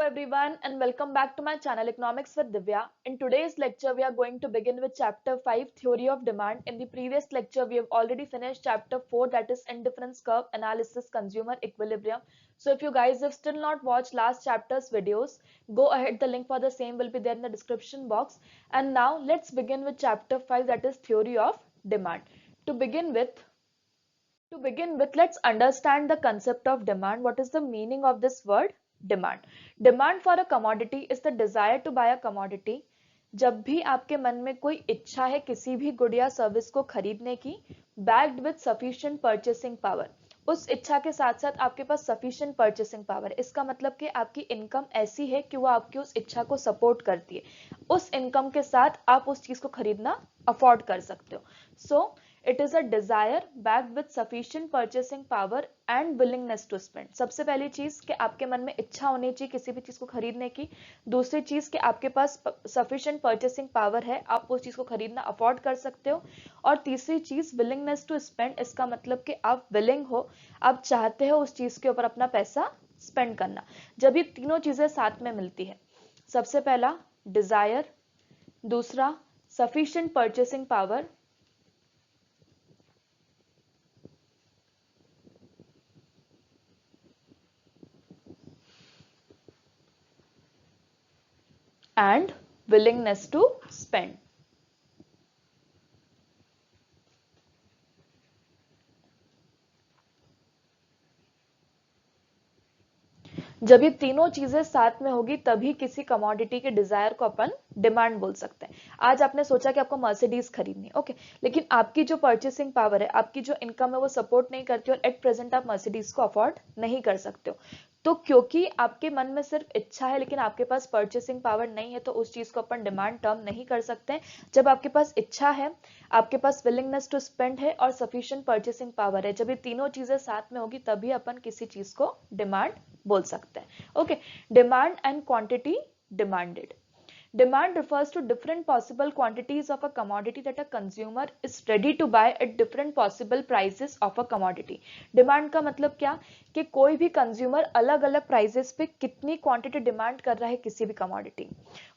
everyone and welcome back to my channel Economics with Divya. In today's lecture we are going to begin with chapter 5 Theory of Demand. In the previous lecture we have already finished chapter 4, that is Indifference Curve Analysis Consumer Equilibrium. So if you guys have still not watched last chapter's videos, go ahead, the link for the same will be there in the description box. And now let's begin with chapter 5, that is Theory of Demand. To begin with, let's understand the concept of demand. What is the meaning of this word demand? Demand for a commodity is the desire to buy a commodity. जब भी आपके मन में कोई इच्छा है किसी भी गुड या सर्विस को खरीदने की, backed with sufficient purchasing power, उस इच्छा के साथ साथ आपके पास sufficient purchasing power, इसका मतलब कि आपकी इनकम ऐसी है कि वो आपकी उस इच्छा को सपोर्ट करती है, उस इनकम के साथ आप उस चीज को खरीदना अफोर्ड कर सकते हो. सो it is a desire backed with sufficient purchasing power and willingness to spend. सबसे पहली चीज कि आपके मन में इच्छा होनी चाहिए किसी भी चीज को खरीदने की. दूसरी चीज कि आपके पास sufficient purchasing power है, आप उस चीज को खरीदना अफोर्ड कर सकते हो. और तीसरी चीज willingness to spend, इसका मतलब कि आप willing हो, आप चाहते हो उस चीज के ऊपर अपना पैसा स्पेंड करना. जब ये तीनों चीजें साथ में मिलती है, सबसे पहला डिजायर, दूसरा sufficient purchasing power, and willingness to spend. जब ये तीनों चीजें साथ में होगी तभी किसी कमोडिटी के डिजायर को अपन डिमांड बोल सकते हैं. आज आपने सोचा कि आपको मर्सिडीज खरीदनी, ओके, लेकिन आपकी जो परचेसिंग पावर है, आपकी जो इनकम है वो सपोर्ट नहीं करती और एट प्रेजेंट आप मर्सिडीज को अफोर्ड नहीं कर सकते हो. तो क्योंकि आपके मन में सिर्फ इच्छा है लेकिन आपके पास परचेसिंग पावर नहीं है, तो उस चीज को अपन डिमांड टर्म नहीं कर सकते. जब आपके पास इच्छा है, आपके पास विलिंगनेस टू स्पेंड है और सफिशिएंट परचेसिंग पावर है, जब ये तीनों चीजें साथ में होगी तभी अपन किसी चीज को डिमांड बोल सकते हैं. Okay, demand and quantity demanded. Demand refers to different possible quantities of a commodity that a consumer is ready to buy at different possible prices of a commodity. Demand का मतलब क्या कि कोई भी कंज्यूमर अलग अलग प्राइसेस पे कितनी क्वांटिटी डिमांड कर रहा है किसी भी कमोडिटी.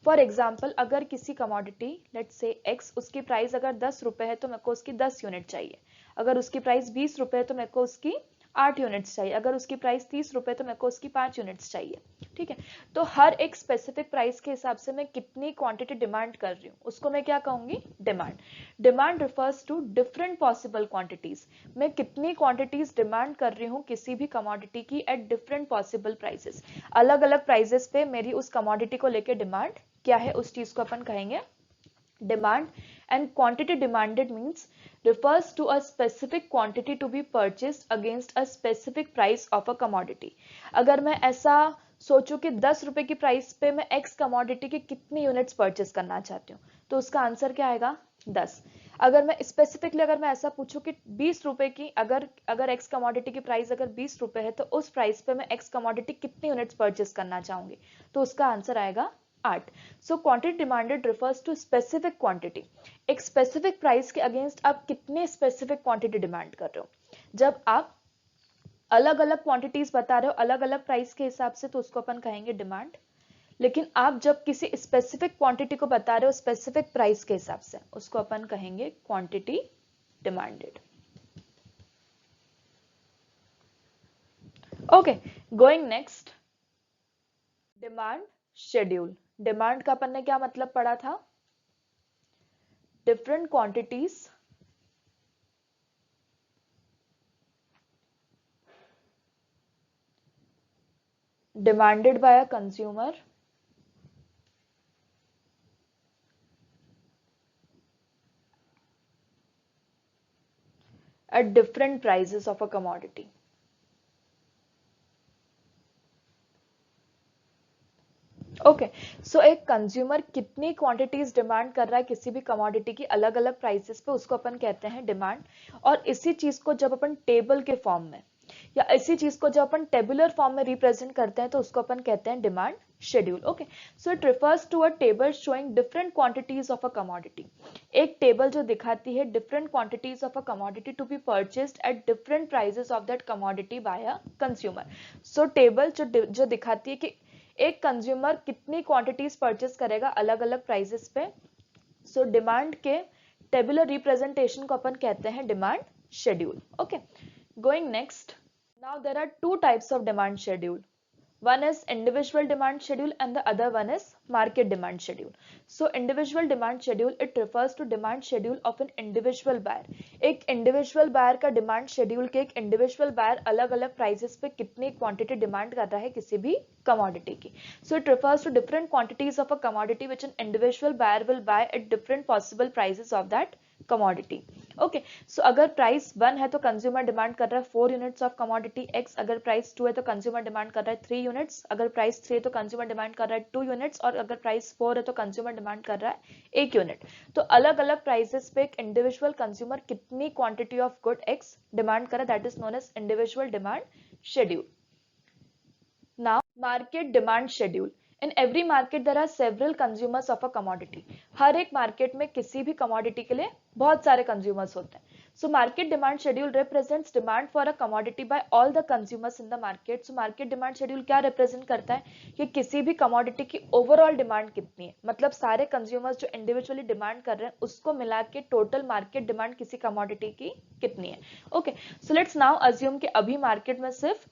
फॉर एग्जांपल, अगर किसी कमोडिटी लेट्स से एक्स, उसकी प्राइस अगर 10 रुपए है तो मेरे को उसकी 10 यूनिट चाहिए. अगर उसकी प्राइस 20 रुपए है तो मेरे को उसकी 8 यूनिट्स चाहिए. अगर उसकी प्राइस 30 रुपए तो मेरे को उसकी 5 यूनिट्स चाहिए. ठीक है, तो हर एक स्पेसिफिक प्राइस के हिसाब से मैं कितनी क्वांटिटी डिमांड कर रही हूँ उसको मैं क्या कहूंगी, demand. Demand refers to different possible quantities. मैं कितनी क्वांटिटीज डिमांड कर रही हूँ किसी भी कमोडिटी की एट डिफरेंट पॉसिबल प्राइसेस. अलग अलग प्राइसेस पे मेरी उस कमोडिटी को लेकर डिमांड क्या है, उस चीज को अपन कहेंगे demand. And quantity demanded means refers to a specific quantity to be purchased against a specific price of a commodity. अगर मैं ऐसा सोचूं कि 10 रुपए की प्राइस पे मैं एक्स कमोडिटी की कितनी यूनिट्स परचेस करना चाहती हूँ, तो उसका आंसर क्या आएगा, 10. अगर मैं स्पेसिफिकली अगर मैं ऐसा पूछूं कि 20 रुपए की अगर एक्स कमोडिटी की प्राइस अगर 20 रुपए है तो उस प्राइस पे मैं एक्स कमोडिटी कितनी यूनिट्स परचेस करना चाहूंगी, तो उसका आंसर आएगा 8. So quantity demanded refers to specific quantity. एक स्पेसिफिक प्राइस के अगेंस्ट आप कितने स्पेसिफिक क्वांटिटी डिमांड कर रहे हो. जब आप अलग अलग क्वांटिटीज बता रहे हो अलग अलग प्राइस के हिसाब से, तो उसको अपन कहेंगे डिमांड. लेकिन आप जब किसी स्पेसिफिक क्वांटिटी को बता रहे हो स्पेसिफिक प्राइस के हिसाब से, उसको अपन कहेंगे quantity demanded. Okay, going next, demand schedule. Demand का अपन ने क्या मतलब पढ़ा था, different quantities demanded by a consumer at different prices of a commodity. Okay, so एक कंज्यूमर कितनी क्वांटिटीज डिमांड कर रहा है किसी भी कमोडिटी की अलग अलग प्राइसेस पे, उसको अपन कहते हैं डिमांड. और इसी चीज को जब अपन टेबल के फॉर्म में या इसी चीज को जब अपन टेबुलर फॉर्म में रिप्रेजेंट करते हैं तो उसको अपन कहते हैं demand schedule. Okay, so it refers to a table showing different quantities of a commodity. एक टेबल जो दिखाती है different quantities of a commodity to be purchased at different prices of that commodity by a consumer. So table जो दिखाती है कि एक consumer कितनी क्वांटिटीज परचेस करेगा अलग अलग प्राइसेस पे। सो डिमांड के टेबुलर रिप्रेजेंटेशन को अपन कहते हैं demand schedule. Okay, going next, now there are two types of demand schedule. One is individual demand schedule and the other one is market demand schedule. So individual demand schedule, it refers to demand schedule of an individual buyer. एक individual buyer का demand schedule के एक individual buyer अलग अलग prices पे कितनी quantity demand कर रहा है किसी भी commodity की. So it refers to different quantities of a commodity which an individual buyer will buy at different possible prices of that commodity. Okay, so अगर प्राइस 1 है तो कंज्यूमर डिमांड कर रहा है 4 यूनिट्स ऑफ कमोडिटी एक्स, अगर price 2 है तो consumer demand कर रहा है 3 यूनिट्स, अगर प्राइस 3 है तो कंज्यूमर डिमांड कर रहा है 2 यूनिट्स, और अगर प्राइस 4 है तो कंज्यूमर डिमांड कर रहा है 1 यूनिट. तो अलग अलग प्राइसेस पे एक इंडिविजुअल कंज्यूमर कितनी quantity of good X demand कर रहा है, that is known as individual demand schedule. Now market demand schedule. In every market there are several consumers of a commodity. हर एक मार्केट में किसी भी commodity के लिए बहुत सारे consumers होते हैं. So market demand schedule represents demand for a commodity by all the consumers in the market. So market demand schedule क्या represent करता है कि किसी भी commodity की overall demand कितनी है, मतलब सारे consumers जो individually demand कर रहे हैं उसको मिला के total market demand किसी commodity की कितनी है. Okay, so let's now assume कि अभी market में सिर्फ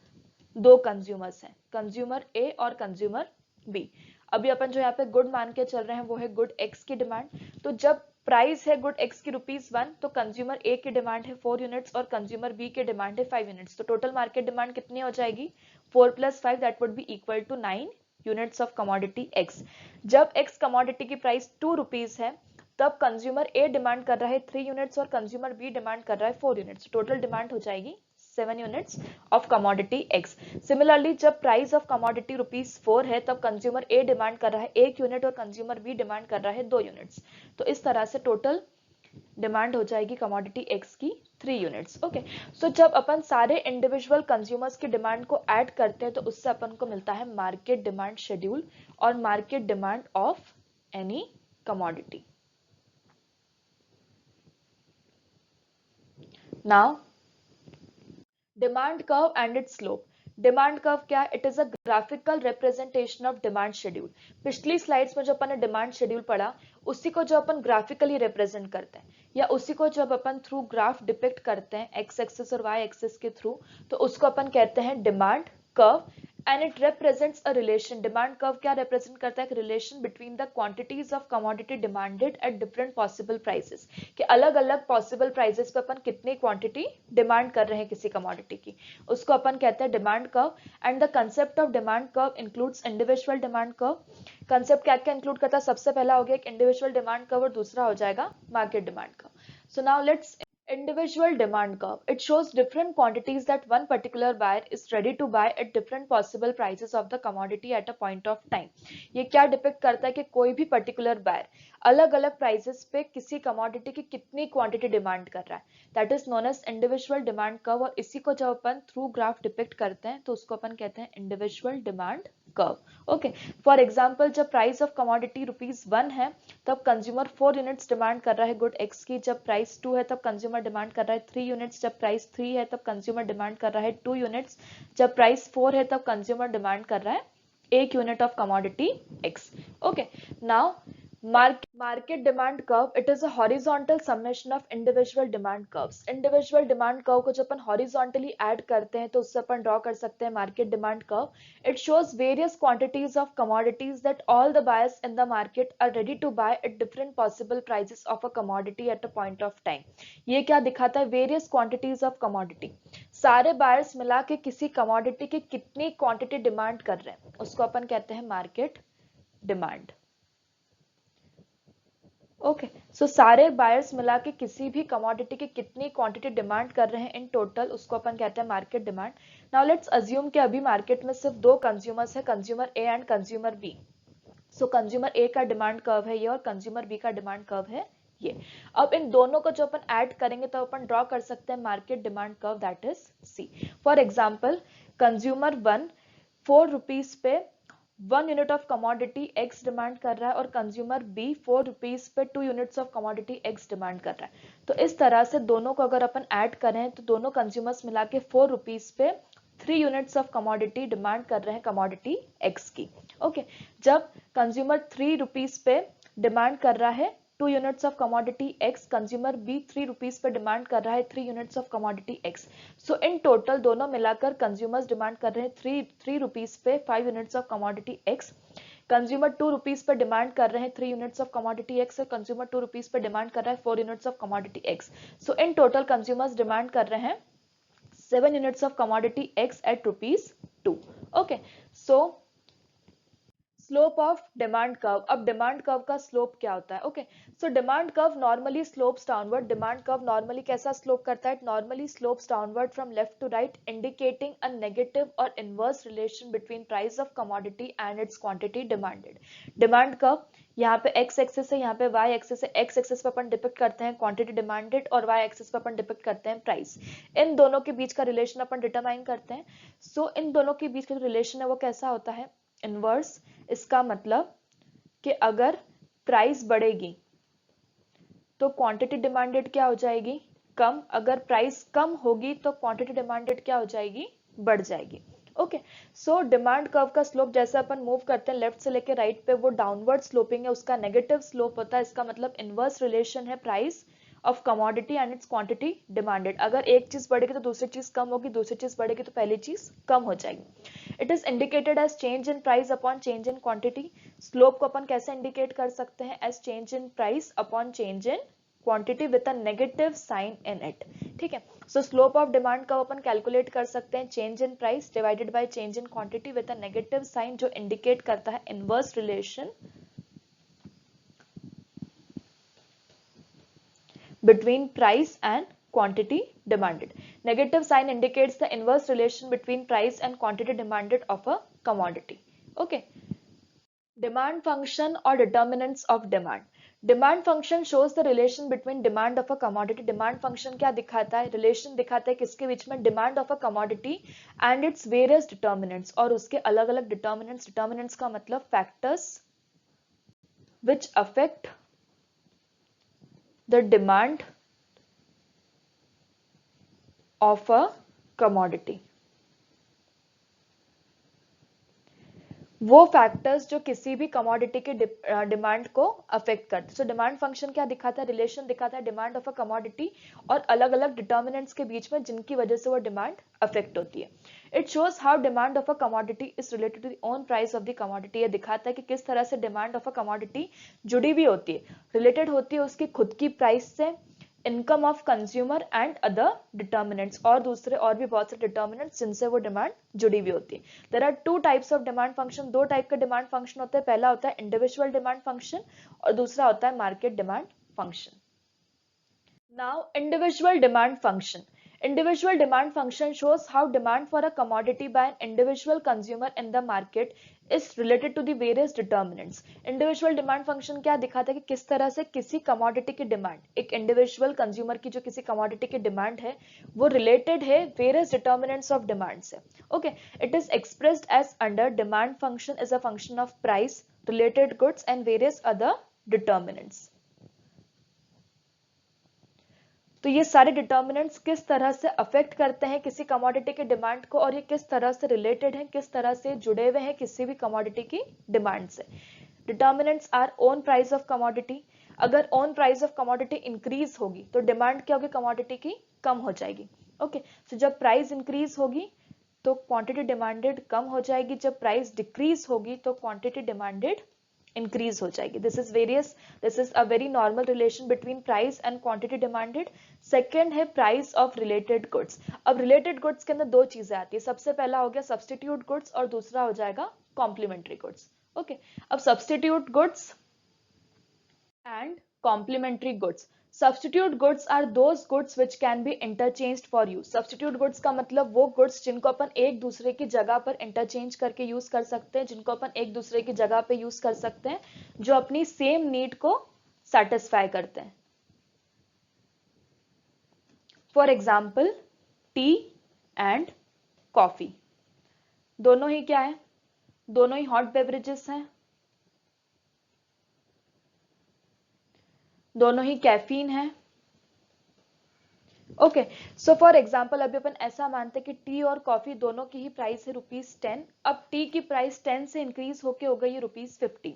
दो कंज्यूमर्स हैं, कंज्यूमर ए और कंज्यूमर बी. अभी अपन जो यहाँ पे गुड मान के चल रहे हैं वो है गुड एक्स की डिमांड. तो जब प्राइस है गुड एक्स की ₹1 तो कंज्यूमर ए की डिमांड है 4 यूनिट्स और कंज्यूमर बी की डिमांड है 5 यूनिट्स. तो टोटल मार्केट डिमांड कितनी हो जाएगी, 4 + 5, that would be equal to 9 units of commodity X. जब एक्स कमोडिटी की प्राइस ₹2 है तब कंज्यूमर ए डिमांड कर रहा है 3 यूनिट्स और कंज्यूमर बी डिमांड कर रहा है 4 यूनिट्स. टोटल डिमांड हो जाएगी 7 units of commodity X. Similarly, जब प्राइस ऑफ कमोडिटी ₹4 है तब कंज्यूमर A डिमांड कर रहा है 1 यूनिट और कंज्यूमर B डिमांड कर रहा है 2 यूनिट्स. तो इस तरह से टोटल डिमांड हो जाएगी कमोडिटी X की 3 यूनिट्स. ओके, सो जब अपन सारे इंडिविजुअल कंज्यूमर्स की डिमांड को ऐड करते हैं तो उससे अपन को मिलता है मार्केट डिमांड शेड्यूल और market demand of any commodity. Now demand curve and it's slope. Demand curve क्या है, it is a graphical representation of demand schedule. पिछली स्लाइड्स में जो अपन ने डिमांड शेड्यूल पढ़ा उसी को जो अपन ग्राफिकली रिप्रेजेंट करते हैं या उसी को जब अपन थ्रू ग्राफ डिपिक्ट करते हैं एक्स एक्सिस और वाई एक्सिस के थ्रू तो उसको अपन कहते हैं demand curve and it represents a relation. Demand curve क्या represent करता है, एक relation between the quantities of commodity demanded at different possible prices. कि अलग अलग possible prices पे अपन कितनी quantity demand कर रहे हैं किसी commodity की, उसको अपन कहते हैं demand curve. And the concept of demand curve includes individual demand curve. concept क्या क्या include करता है, सबसे पहला हो गया एक individual demand curve और दूसरा हो जाएगा market demand curve. So now let's individual demand curve. It shows different quantities that one particular buyer is ready to buy at different possible prices of the commodity at a point of time. ये क्या depict करता है कि कोई भी particular buyer अलग अलग prices पे किसी कमोडिटी की कितनी क्वांटिटी डिमांड कर रहा है, that is known as individual demand curve. और इसी को जब अपन थ्रू ग्राफ डिपिक्ट करते हैं तो उसको अपन कहते हैं individual demand curve. Okay, for example जब प्राइस ऑफ कमोडिटी ₹1 है तब कंज्यूमर 4 यूनिट्स डिमांड कर रहा है गुड एक्स की. जब प्राइस 2 है तब कंज्यूमर डिमांड कर रहा है 3 यूनिट्स. जब प्राइस 3 है तब कंज्यूमर डिमांड कर रहा है 2 यूनिट्स. जब प्राइस 4 है तब कंज्यूमर डिमांड कर रहा है 1 unit of commodity x. Okay, now market demand curve, it is a horizontal summation of individual demand curves. individual demand curve को जब अपन horizontally add करते हैं तो उससे अपन draw कर सकते हैं market demand curve. it shows various quantities of commodities that all the buyers in the market are ready to buy at different possible prices of a commodity at a point of time. ये क्या दिखाता है, various quantities of commodity. सारे buyers मिला के किसी commodity की कितनी quantity demand कर रहे हैं उसको अपन कहते हैं market demand. ओके, सो सारे बायर्स मिला के किसी भी कमोडिटी की कितनी क्वांटिटी डिमांड कर रहे हैं इन टोटल उसको अपन कहते हैं market demand. Now let's assume कि अभी मार्केट में सिर्फ दो कंज्यूमर्स है, consumer A and consumer B. So consumer A का डिमांड कर्व है ये और कंज्यूमर बी का डिमांड कर्व है ये. अब इन दोनों को जो अपन ऐड करेंगे तो अपन ड्रॉ कर सकते हैं market demand curve, that is C. For example consumer 1 ₹4 पे 1 unit of commodity X demand कर रहा है और कंज्यूमर बी ₹4 पे 2 units of commodity X demand कर रहा है. तो इस तरह से दोनों को अगर अपन ऐड करें तो दोनों कंज्यूमर्स मिला के ₹4 पे 3 यूनिट्स ऑफ कमोडिटी डिमांड कर रहे हैं कमोडिटी एक्स की। ओके, जब कंज्यूमर 3 रुपीज पे डिमांड कर रहा है 2 units of commodity X, consumer B 3 rupees पे डिमांड कर रहा है 3 units of commodity X. So in total दोनों मिलाकर कंज्यूमर्स डिमांड कर रहे हैं 3 रुपीज पे 5 units of commodity X, consumer 2 rupees पर डिमांड कर रहे हैं 3 यूनिट्स ऑफ कमोडिटी एक्स और कंज्यूमर 2 रुपीज पर डिमांड कर रहा है 4 units of commodity X. So in total consumers demand कर रहे हैं 7 units of commodity X at ₹2। Okay, so slope of demand curve. अब डिमांड कर्व का स्लोप क्या होता है? Okay, so demand curve normally slopes downward. Demand curve normally कैसा slope करता है? Normally slopes downward from left to right, indicating a negative और inverse relation between price of commodity and its quantity demanded. Demand curve यहाँ पे X axis है, यहाँ पे Y axis है। एक्स एक्सिस पर अपन डिपिक्ट करते हैं क्वांटिटी डिमांडेड और वाई एक्सिस पर अपन डिपिक्ट करते हैं प्राइस। इन दोनों के बीच का रिलेशन अपन डिटरमाइन करते हैं। सो इन दोनों के बीच का जो रिलेशन है वो कैसा होता है? इनवर्स। इसका मतलब कि अगर प्राइस बढ़ेगी तो क्वांटिटी डिमांडेड क्या हो जाएगी? कम। अगर प्राइस कम होगी तो क्वांटिटी डिमांडेड क्या हो जाएगी? बढ़ जाएगी। ओके, सो डिमांड कर्व का स्लोप जैसे अपन मूव करते हैं लेफ्ट से लेके राइट पे, वो डाउनवर्ड स्लोपिंग है, उसका नेगेटिव स्लोप होता है। इसका मतलब इनवर्स रिलेशन है price of commodity and its quantity demanded. अगर एक चीज बढ़ेगी तो दूसरी चीज कम होगी, दूसरी चीज बढ़ेगी तो पहली चीज कम हो जाएगी। It is indicated as change in price upon change in quantity. Slope को अपन कैसे इंडिकेट कर सकते हैं? As change in price upon change in quantity with a negative sign in it. ठीक है, सो स्लोप ऑफ डिमांड का अपन कैलकुलेट कर सकते हैं change in price divided by change in quantity with a negative sign, जो इंडिकेट करता है inverse relation between price and quantity demanded. Negative sign indicates the inverse relation between price and quantity demanded of a commodity. Okay. Demand function or determinants of demand. Demand function shows the relation between demand of a commodity. Demand function क्या दिखाता है? Relation दिखाता है किसके बीच में? Demand of a commodity and its various determinants, और उसके अलग अलग determinants. Determinants का मतलब factors which affect the demand of a commodity. वो फैक्टर्स जो किसी भी कमोडिटी के डिमांड को अफेक्ट करते हैं। सो डिमांड फंक्शन क्या दिखाता है? रिलेशन दिखाता है डिमांड ऑफ अ कमोडिटी और अलग अलग डिटर्मिनेंट्स के बीच में जिनकी वजह से वो डिमांड अफेक्ट होती है। It shows how demand of a commodity is related to the own price of the commodity. ये दिखाता है कि किस तरह से डिमांड ऑफ अ कमोडिटी जुड़ी हुई होती है, रिलेटेड होती है उसकी खुद की प्राइस से, income of consumer and other determinants, और दूसरे और भी बहुत से डिटर्मिनेंट्स जिनसे वो डिमांड जुड़ी हुई होती है। There are two types of demand function. दो टाइप के डिमांड फंक्शन होते हैं। पहला होता है इंडिविजुअल डिमांड फंक्शन और दूसरा होता है market demand function. Now individual demand function. Individual demand function shows how demand for a commodity by an individual consumer in the market is related to the various determinants. Individual demand function क्या दिखाता है कि किस तरह से किसी commodity की demand, एक individual consumer की जो किसी commodity की demand है वो related है various determinants of demand से. Okay, it is expressed as under demand function is a function of price, related goods and various other determinants. तो ये सारे डिटर्मिनेंट्स किस तरह से अफेक्ट करते हैं किसी कमोडिटी के डिमांड को, और ये किस तरह से रिलेटेड हैं, किस तरह से जुड़े हुए हैं किसी भी कमोडिटी की डिमांड से. Determinants are own price of commodity. अगर own price of commodity increase होगी तो डिमांड क्या होगी? कमोडिटी की कम हो जाएगी. ओके, सो जब प्राइस इंक्रीज होगी तो क्वांटिटी डिमांडेड कम हो जाएगी, जब प्राइस डिक्रीज होगी तो क्वांटिटी डिमांडेड इंक्रीज हो जाएगी. This is a very normal relation between price and quantity demanded. Second है प्राइस ऑफ रिलेटेड गुड्स. अब रिलेटेड गुड्स के अंदर दो चीजें आती है. सबसे पहला हो गया सब्सटीट्यूट गुड्स और दूसरा हो जाएगा कॉम्प्लीमेंट्री गुड्स. ओके, अब substitute goods and complementary goods. Substitute goods are those goods which can be interchanged for use. Substitute goods का मतलब वो goods जिनको अपन एक दूसरे की जगह पर interchange करके यूज कर सकते हैं, जिनको अपन एक दूसरे की जगह पे यूज कर सकते हैं, जो अपनी सेम नीड को satisfy करते हैं. For example, tea and coffee. दोनों ही क्या है? दोनों ही hot beverages हैं, दोनों ही कैफीन है. ओके, सो फॉर एग्जाम्पल अभी अपन ऐसा मानते हैं कि टी और कॉफी दोनों की ही प्राइस है ₹10। अब टी की प्राइस 10 से इंक्रीज होके हो गई है ₹50।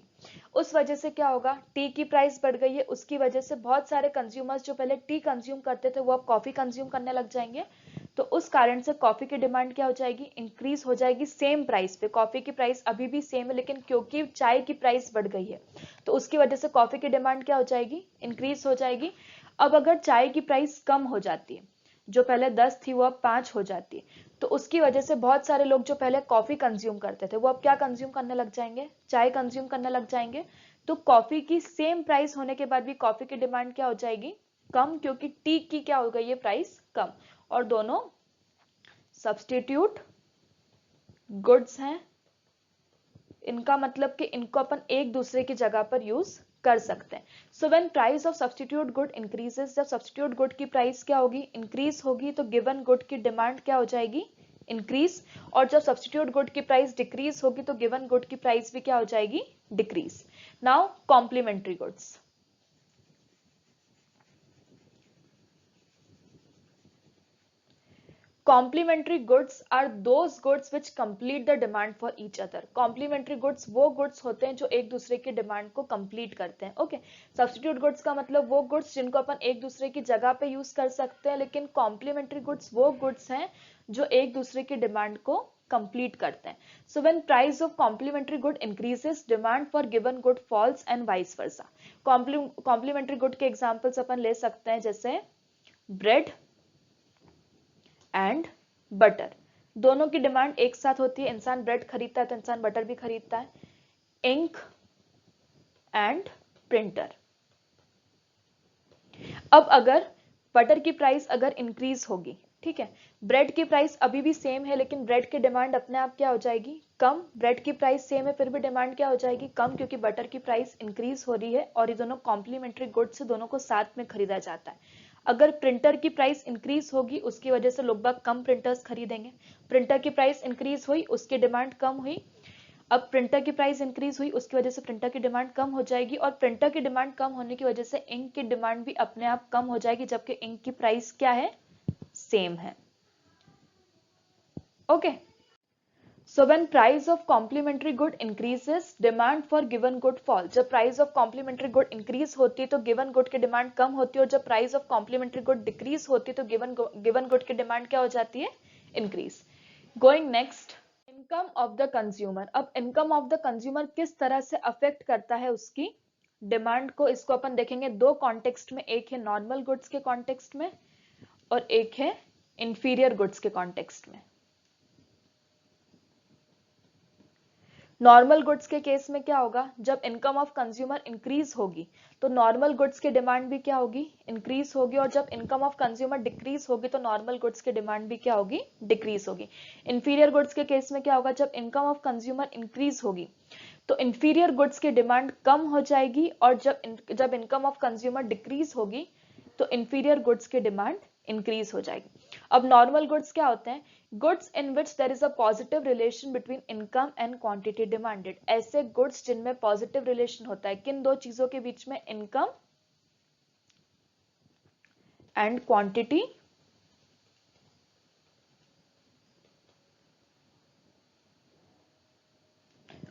उस वजह से क्या होगा, टी की प्राइस बढ़ गई है, उसकी वजह से बहुत सारे कंज्यूमर्स जो पहले टी कंज्यूम करते थे वो अब कॉफी कंज्यूम करने लग जाएंगे। तो उस कारण से कॉफी की डिमांड क्या हो जाएगी, इंक्रीज हो जाएगी सेम प्राइस पे। कॉफी की प्राइस अभी भी सेम है, लेकिन क्योंकि चाय की प्राइस बढ़ गई है तो उसकी वजह से कॉफी की डिमांड क्या हो जाएगी, इंक्रीज हो जाएगी। अब अगर चाय की प्राइस कम हो जाती है, जो पहले 10 थी वो अब 5 हो जाती है, तो उसकी वजह से बहुत सारे लोग जो पहले कॉफी कंज्यूम करते थे वो अब क्या कंज्यूम करने लग जाएंगे, चाय कंज्यूम करने लग जाएंगे। तो कॉफी की सेम प्राइस होने के बाद भी कॉफी की डिमांड क्या हो जाएगी, कम, क्योंकि टी की क्या हो गई है, प्राइस कम। और दोनों सब्स्टिट्यूट गुड्स हैं, इनका मतलब कि इनको अपन एक दूसरे की जगह पर यूज कर सकते हैं। So when price of substitute good increases, जब सब्स्टिट्यूट गुड की प्राइस क्या होगी, इंक्रीज होगी, तो गिवन गुड की डिमांड क्या हो जाएगी, इंक्रीज। और जब सब्स्टिट्यूट गुड की प्राइस डिक्रीज होगी तो गिवन गुड की प्राइस भी क्या हो जाएगी, decrease. Now complementary goods. Complementary goods are those goods which complete the demand for each other. Complementary goods वो goods होते हैं जो एक दूसरे की डिमांड को कंप्लीट करते हैं। ओके, सब्स्टिट्यूट गुड्स का मतलब वो गुड्स जिनको अपन एक दूसरे की जगह पे यूज कर सकते हैं, लेकिन कॉम्प्लीमेंट्री गुड्स वो गुड्स हैं जो एक दूसरे की डिमांड को कंप्लीट करते हैं। So when price of complementary good increases, demand for given good falls and vice versa. Complementary good के एग्जांपल्स अपन ले सकते हैं, जैसे ब्रेड एंड बटर। दोनों की डिमांड एक साथ होती है, इंसान ब्रेड खरीदता है तो इंसान बटर भी खरीदता है। Ink and printer. अब अगर बटर की प्राइस अगर इंक्रीज होगी, ठीक है, ब्रेड की प्राइस अभी भी सेम है लेकिन ब्रेड की डिमांड अपने आप क्या हो जाएगी, कम। ब्रेड की प्राइस सेम है फिर भी डिमांड क्या हो जाएगी, कम, क्योंकि बटर की प्राइस इंक्रीज हो रही है और ये दोनों कॉम्प्लीमेंट्री गुड्स से दोनों को साथ में खरीदा जाता है। अगर प्रिंटर की प्राइस इंक्रीज होगी उसकी वजह से लोग बाग कम प्रिंटर्स खरीदेंगे। प्रिंटर की प्राइस इंक्रीज हुई, उसकी डिमांड कम हुई। अब प्रिंटर की प्राइस इंक्रीज हुई, उसकी वजह से प्रिंटर की डिमांड कम हो जाएगी, और प्रिंटर की डिमांड कम होने की वजह से इंक की डिमांड भी अपने आप कम हो जाएगी, जबकि इंक की प्राइस क्या है, सेम है। Okay, so when price of complementary good increases, demand for given good fall. जब price of complementary good increase होती है तो गिवन गुड की डिमांड कम होती है, और जब price of complementary good decrease होती है तो गिवन गुड की डिमांड क्या हो जाती है, increase. Going next, income of the consumer. अब इनकम ऑफ द कंज्यूमर किस तरह से अफेक्ट करता है उसकी डिमांड को, इसको अपन देखेंगे दो कॉन्टेक्स्ट में, एक है नॉर्मल गुड्स के कॉन्टेक्स्ट में और एक है इंफीरियर गुड्स के कॉन्टेक्स्ट में। नॉर्मल गुड्स के केस में क्या होगा, जब इनकम ऑफ कंज्यूमर इंक्रीज होगी तो नॉर्मल गुड्स की डिमांड भी क्या होगी, इंक्रीज होगी, और जब इनकम ऑफ कंज्यूमर डिक्रीज होगी तो नॉर्मल गुड्स की डिमांड भी क्या होगी, डिक्रीज होगी। इंफीरियर गुड्स के केस में क्या होगा, जब इनकम ऑफ कंज्यूमर इंक्रीज होगी तो इंफीरियर गुड्स की डिमांड कम हो जाएगी, और जब इनकम ऑफ कंज्यूमर डिक्रीज होगी तो इंफीरियर गुड्स की डिमांड इंक्रीज हो जाएगी। अब नॉर्मल गुड्स क्या होते हैं, goods in which there is a positive relation between income and quantity demanded. ऐसे गुड्स जिनमें पॉजिटिव रिलेशन होता है, किन दो चीजों के बीच में, income and quantity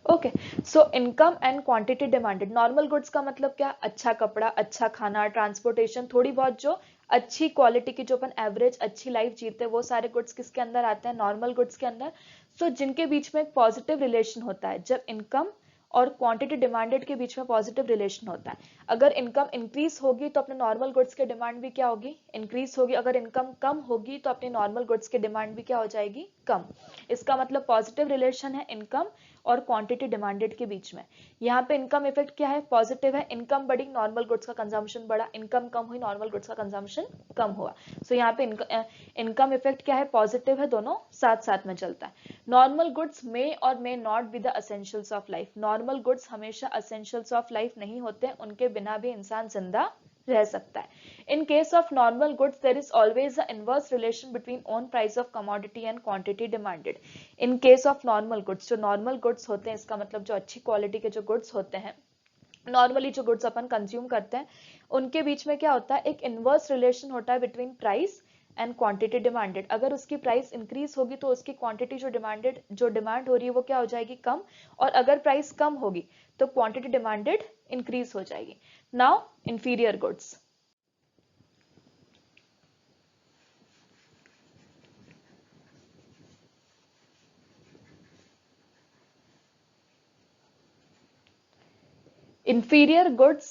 okay. So income and quantity demanded. Normal goods का मतलब क्या, अच्छा कपड़ा, अच्छा खाना, ट्रांसपोर्टेशन, थोड़ी बहुत जो अच्छी क्वालिटी की, जो अपन एवरेज अच्छी लाइफ जीते हैं, वो सारे गुड्स किसके अंदर आते हैं, नॉर्मल गुड्स के अंदर। सो जिनके बीच में एक पॉजिटिव रिलेशन होता है, जब इनकम और क्वांटिटी डिमांडेड के बीच में पॉजिटिव रिलेशन होता है। अगर इनकम इंक्रीज होगी तो अपने नॉर्मल गुड्स की डिमांड भी क्या होगी, इंक्रीज होगी। अगर इनकम कम होगी तो अपनी नॉर्मल गुड्स की डिमांड भी क्या हो जाएगी, कम। इसका मतलब पॉजिटिव रिलेशन है इनकम और क्वांटिटी डिमांडेड के बीच में। यहाँ पे इनकम इफेक्ट क्या है, पॉजिटिव है, इनकम बढ़ी, नॉर्मल गुड्स का कंजम्पशन बढ़ा, इनकम कम हुई, नॉर्मल गुड्स का कंजम्पशन कम हुआ। सो यहाँ पे इनकम इफेक्ट क्या है, पॉजिटिव है, दोनों साथ साथ में चलता है। Normal goods may or may not be the essentials of life. Normal goods हमेशा एसेंशियल्स ऑफ लाइफ नहीं होते, उनके बिना भी इंसान जिंदा रह सकता है। In case of normal goods, there is always an inverse relation between own price of commodity and quantity demanded. In case of normal goods, जो normal goods होते हैं, इसका मतलब जो अच्छी क्वालिटी के जो goods होते हैं, नॉर्मली जो गुड्स अपन कंज्यूम करते हैं, उनके बीच में क्या होता है, एक इनवर्स रिलेशन होता है between price and quantity demanded, अगर उसकी प्राइस इंक्रीज होगी तो उसकी क्वांटिटी जो डिमांड हो रही है वो क्या हो जाएगी, कम, और अगर प्राइस कम होगी तो क्वांटिटी डिमांडेड इंक्रीज हो जाएगी। Now inferior goods, inferior goods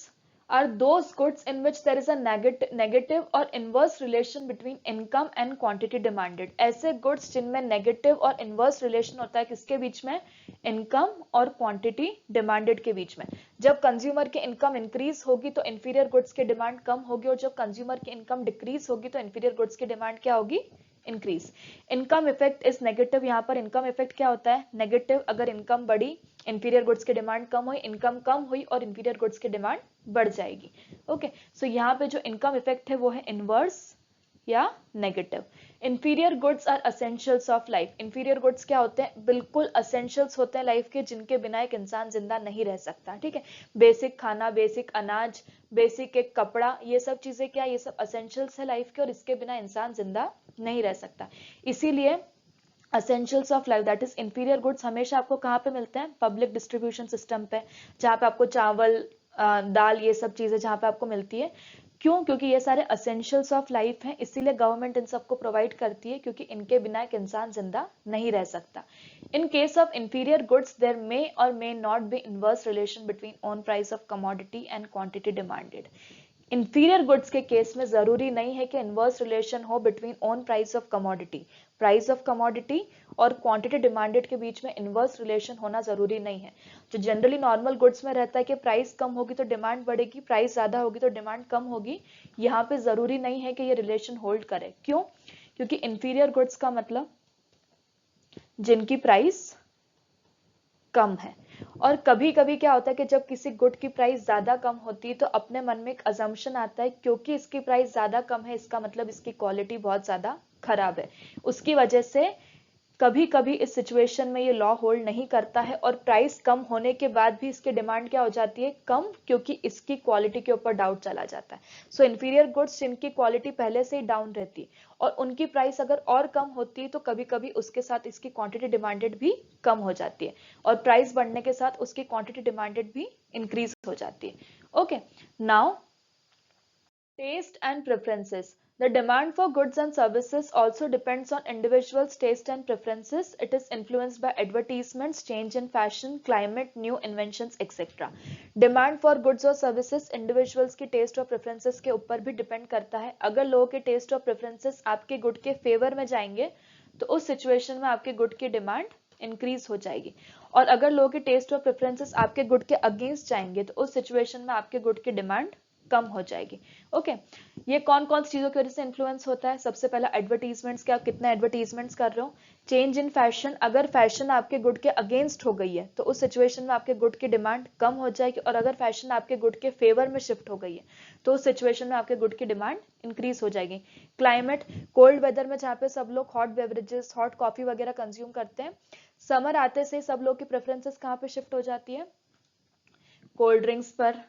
are those goods in which there is a negative or inverse relation between income and quantity demanded। ऐसे goods जिनमें negative और inverse relation होता है किसके बीच में, income और quantity demanded के बीच में। जब consumer की income increase होगी तो inferior goods की demand कम होगी, और जब consumer की income decrease होगी तो inferior goods की demand क्या होगी, increase. Income effect is negative, यहाँ पर इनकम इफेक्ट क्या होता है, नेगेटिव। अगर इनकम बढ़ी, इंफीरियर गुड्स की डिमांड कम हुई, इनकम कम हुई और इंफीरियर गुड्स की डिमांड बढ़ जाएगी। ओके, सो यहाँ पे जो इनकम इफेक्ट है वो है इनवर्स या negative. Inferior goods are essentials of life. Inferior goods क्या होते हैं, बिल्कुल असेंशियल्स होते हैं लाइफ के, जिनके बिना एक इंसान जिंदा नहीं रह सकता। ठीक है, बेसिक खाना, बेसिक अनाज, बेसिक एक कपड़ा, ये सब चीजें क्या, ये सब असेंशियल्स है लाइफ के, और इसके बिना इंसान जिंदा नहीं रह सकता। इसीलिए essentials of life that is inferior goods हमेशा आपको कहाँ पे मिलते हैं, पब्लिक डिस्ट्रीब्यूशन सिस्टम पे, जहाँ पे आपको चावल, दाल, ये सब चीजें जहाँ पे आपको मिलती है। क्यों, क्योंकि ये सारे असेंशियल्स ऑफ लाइफ हैं, इसीलिए गवर्नमेंट इन सबको प्रोवाइड करती है, क्योंकि इनके बिना एक इंसान जिंदा नहीं रह सकता। In case of inferior goods there may or may not be inverse relation between own price of commodity and quantity demanded. Inferior goods के केस में जरूरी नहीं है कि इनवर्स रिलेशन हो between own price of commodity, price of commodity और quantity demanded के बीच में इनवर्स रिलेशन होना जरूरी नहीं है। जो जनरली नॉर्मल गुड्स में रहता है कि प्राइस कम होगी तो डिमांड बढ़ेगी, प्राइस ज्यादा होगी तो डिमांड कम होगी, यहाँ पे जरूरी नहीं है कि ये रिलेशन होल्ड करे। क्यों, क्योंकि इंफीरियर गुड्स का मतलब जिनकी प्राइस कम है। और कभी कभी क्या होता है कि जब किसी गुड की प्राइस ज्यादा कम होती है तो अपने मन में एक अजम्पशन आता है, क्योंकि इसकी प्राइस ज्यादा कम है इसका मतलब इसकी क्वालिटी बहुत ज्यादा खराब है। उसकी वजह से कभी कभी इस सिचुएशन में ये लॉ होल्ड नहीं करता है, और प्राइस कम होने के बाद भी इसकी डिमांड क्या हो जाती है, कम, क्योंकि इसकी क्वालिटी के ऊपर डाउट चला जाता है। सो इंफीरियर गुड्स जिनकी क्वालिटी पहले से ही डाउन रहती है और उनकी प्राइस अगर और कम होती है तो कभी कभी उसके साथ इसकी क्वांटिटी डिमांडेड भी कम हो जाती है, और प्राइस बढ़ने के साथ उसकी क्वांटिटी डिमांडेड भी इंक्रीज हो जाती है। Okay, now taste and preferences. The demand for goods and services also depends on individuals' taste and preferences. It is influenced by advertisements, change in fashion, climate, new inventions, etc. Demand for goods और services individuals की taste और preferences के ऊपर भी depend करता है। अगर लोगों के taste और preferences आपके good के favor में जाएंगे तो उस situation में आपके good की demand इंक्रीज हो जाएगी, और अगर लोगों के टेस्ट और प्रेफरेंसेस आपके गुड के अगेंस्ट जाएंगे तो उस सिचुएशन में आपके गुड की डिमांड कम हो जाएगी। ओके, ये कौन कौन सी चीजों की वजह से इन्फ्लुएंस होता है, सबसे पहला एडवर्टीजमेंट्स, क्या कितने एडवर्टीजमेंट्स कर रहे हो। चेंज इन फैशन, अगर फैशन आपके गुड के अगेंस्ट हो गई है तो उस सिचुएशन में आपके गुड की डिमांड कम हो जाएगी, और अगर फैशन आपके गुड के फेवर में शिफ्ट हो गई है तो उस सिचुएशन में आपके गुड की डिमांड इंक्रीज हो जाएगी। क्लाइमेट, कोल्ड वेदर में जहाँ पे सब लोग हॉट बेवरेजेस, हॉट कॉफी वगैरह कंज्यूम करते हैं, समर आते से सब लोग की प्रेफरेंसेस कहाँ पे शिफ्ट हो जाती है, कोल्ड ड्रिंक्स पर,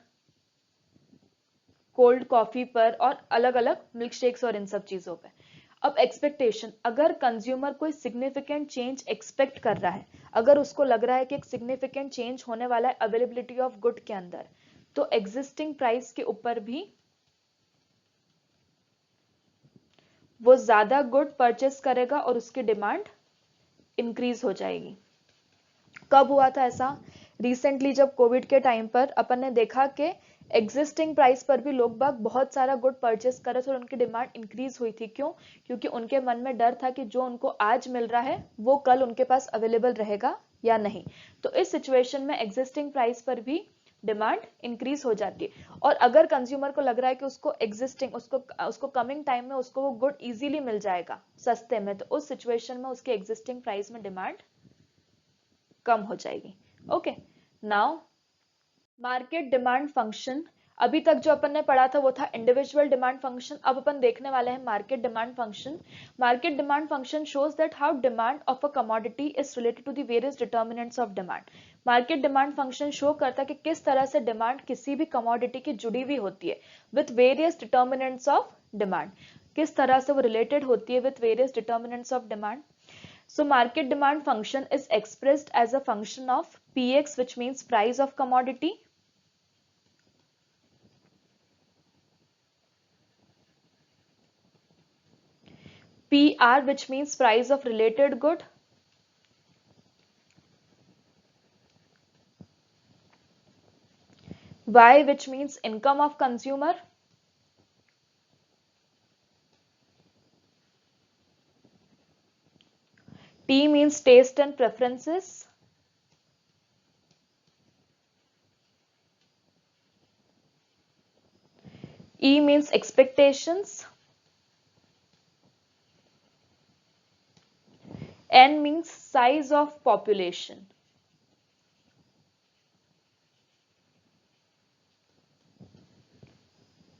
कोल्ड कॉफी पर, और अलग अलग मिल्क शेक्स और इन सब चीजों पे। अब एक्सपेक्टेशन, अगर कंज्यूमर कोई सिग्निफिकेंट चेंज एक्सपेक्ट कर रहा है, अगर उसको लग रहा है कि एक सिग्निफिकेंट चेंज होने वाला है अवेलेबिलिटी ऑफ गुड के अंदर, तो एग्जिस्टिंग प्राइस के ऊपर भी वो ज्यादा गुड परचेस करेगा और उसकी डिमांड इंक्रीज हो जाएगी। कब हुआ था ऐसा, रिसेंटली जब कोविड के टाइम पर अपन ने देखा कि एग्जिस्टिंग प्राइस पर भी लोग बाग बहुत सारा गुड परचेस कर रहे थे और उनकी डिमांड इंक्रीज हुई थी। क्यों, क्योंकि उनके मन में डर था कि जो उनको आज मिल रहा है वो कल उनके पास अवेलेबल रहेगा या नहीं। तो इस सिचुएशन में एग्जिस्टिंग प्राइस पर भी डिमांड इंक्रीज हो जाती है, और अगर कंज्यूमर को लग रहा है कि उसको एग्जिस्टिंग उसको कमिंग टाइम में उसको वो गुड इजीली मिल जाएगा सस्ते में, तो उस सिचुएशन में उसकी एग्जिस्टिंग प्राइस में डिमांड कम हो जाएगी। Okay, now market demand function. अभी तक जो अपन ने पढ़ा था वो था इंडिविजुअल डिमांड फंक्शन, अब अपन देखने वाले हैं market demand function. Market demand function shows that how demand of a commodity is related to the various determinants of demand. Market demand function show करता है कि किस तरह से डिमांड किसी भी कमोडिटी की जुड़ी हुई होती है with various determinants of demand. किस तरह से वो रिलेटेड होती है with various determinants of demand. So market demand function is expressed as a function of Px, which means price of commodity, PR, which means price of related good, Y, which means income of consumer, T means taste and preferences, E means expectations, N means size of population.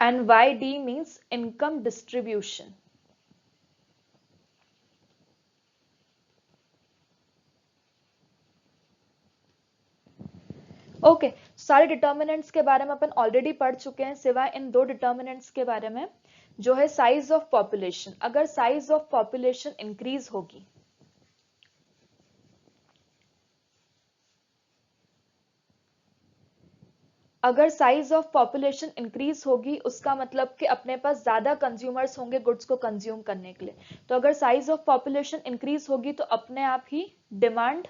And YD means income distribution. Okay सारे determinants के बारे में अपन already पढ़ चुके हैं, सिवाय इन दो determinants के बारे में, जो है साइज ऑफ पॉपुलेशन. अगर साइज ऑफ पॉपुलेशन इंक्रीज होगी, अगर साइज ऑफ पॉपुलेशन इंक्रीज होगी उसका मतलब कि अपने पास ज्यादा कंज्यूमर्स होंगे गुड्स को कंज्यूम करने के लिए. तो अगर साइज ऑफ पॉपुलेशन इंक्रीज होगी तो अपने आप ही डिमांड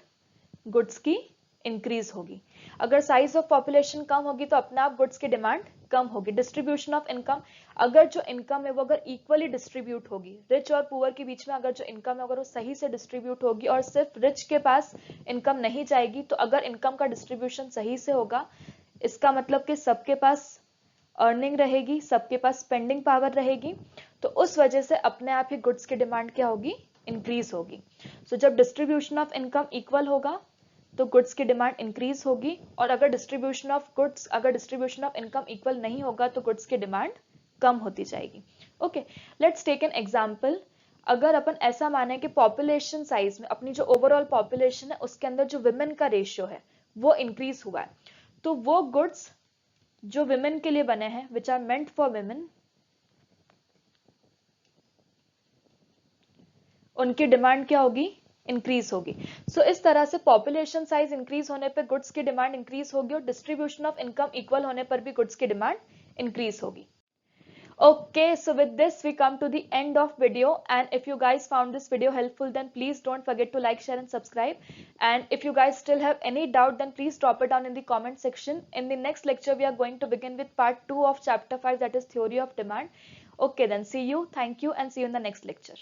गुड्स की इंक्रीज होगी. अगर साइज ऑफ पॉपुलेशन कम होगी तो अपने आप गुड्स की डिमांड कम होगी. डिस्ट्रीब्यूशन ऑफ इनकम, अगर जो इनकम है वो अगर इक्वली डिस्ट्रीब्यूट होगी, रिच और पुअर के बीच में अगर जो इनकम है अगर वो सही से डिस्ट्रीब्यूट होगी और सिर्फ रिच के पास इनकम नहीं जाएगी, तो अगर इनकम का डिस्ट्रीब्यूशन सही से होगा, इसका मतलब कि सबके पास अर्निंग रहेगी, सबके पास स्पेंडिंग पावर रहेगी, तो उस वजह से अपने आप ही गुड्स की डिमांड क्या होगी, इंक्रीज होगी. सो जब डिस्ट्रीब्यूशन ऑफ इनकम इक्वल होगा तो गुड्स की डिमांड इंक्रीज होगी, और अगर डिस्ट्रीब्यूशन ऑफ इनकम इक्वल नहीं होगा तो गुड्स की डिमांड कम होती जाएगी. Okay, let's take an example. अगर अपन ऐसा माने कि पॉपुलेशन साइज में अपनी जो ओवरऑल पॉपुलेशन है उसके अंदर जो विमेन का रेशियो है वो इंक्रीज हुआ है, तो वो गुड्स जो विमेन के लिए बने हैं which are meant for women, उनकी डिमांड क्या होगी, इंक्रीज होगी. सो इस तरह से पॉपुलेशन साइज इंक्रीज होने पर गुड्स की डिमांड इंक्रीज होगी और डिस्ट्रीब्यूशन ऑफ इनकम इक्वल होने पर भी गुड्स की डिमांड इंक्रीज होगी. Okay, so with this we come to the end of video, and if you guys found this video helpful then please don't forget to like, share and subscribe. And if you guys still have any doubt then please drop it down in the comment section. In the next lecture we are going to begin with part 2 of chapter 5, that is theory of demand. Okay then, see you, thank you, and see you in the next lecture.